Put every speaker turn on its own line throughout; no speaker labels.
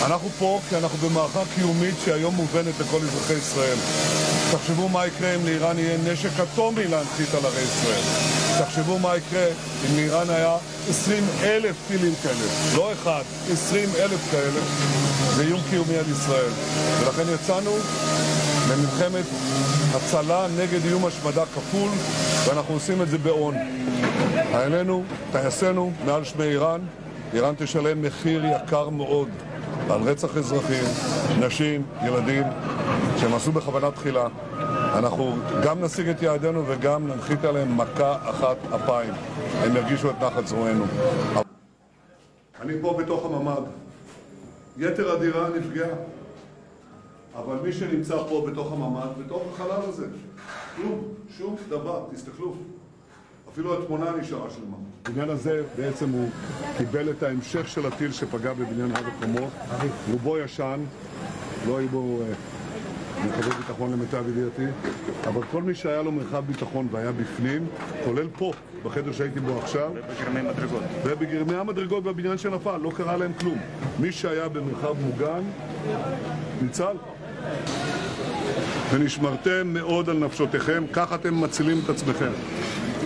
אנחנו פה כי אנחנו במערכה קיומית שהיום מובנת לכל אזרחי ישראל. תחשבו מה יקרה אם לאיראן יהיה נשק אטומי להנחית על ערי ישראל. תחשבו מה יקרה אם לאיראן היה 20,000 טילים כאלה. לא אחד, 20,000 כאלה. זה איום קיומי על ישראל. ולכן יצאנו למלחמת הצלה נגד איום השמדה כפול, ואנחנו עושים את זה באון. חיילינו, טייסינו, מעל שמי איראן. איראן תשלם מחיר יקר מאוד על רצח אזרחים, נשים, ילדים, שהם עשו בכוונה תחילה. אנחנו גם נשיג את יעדינו וגם ננחית עליהם מכה אחת אפיים. הם ירגישו את נחת זרוענו. אני פה בתוך הממ"ד. יתר הדירה נפגעה. אבל מי שנמצא פה בתוך הממ"ד, בתוך החלל הזה, כלום, שום דבר, תסתכלו. אפילו התמונה נשארה שלמה. בבניין הזה בעצם הוא קיבל את ההמשך של הטיל שפגע בבניין הר החומות. רובו ישן, לא היו בו מרחבי ביטחון למיטב ידיעתי, אבל כל מי שהיה לו מרחב ביטחון והיה בפנים, כולל פה, בחדר שהייתי בו עכשיו, ובגרמי מדרגות. ובגרמי המדרגות בבניין שנפל, לא קרה להם כלום. מי שהיה במרחב מוגן, ניצל. ונשמרתם מאוד על נפשותיכם, כך אתם מצילים את עצמכם.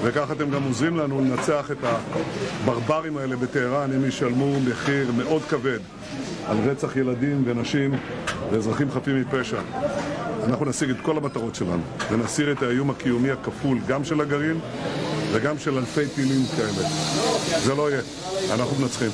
וכך אתם גם עוזרים לנו לנצח את הברברים האלה בטהרן, הם ישלמו מחיר מאוד כבד על רצח ילדים ונשים ואזרחים חפים מפשע. אנחנו נשיג את כל המטרות שלנו ונסיר את האיום הקיומי הכפול, גם של הגרעין וגם של אלפי טילים כאלה. זה לא יהיה, אנחנו מנצחים.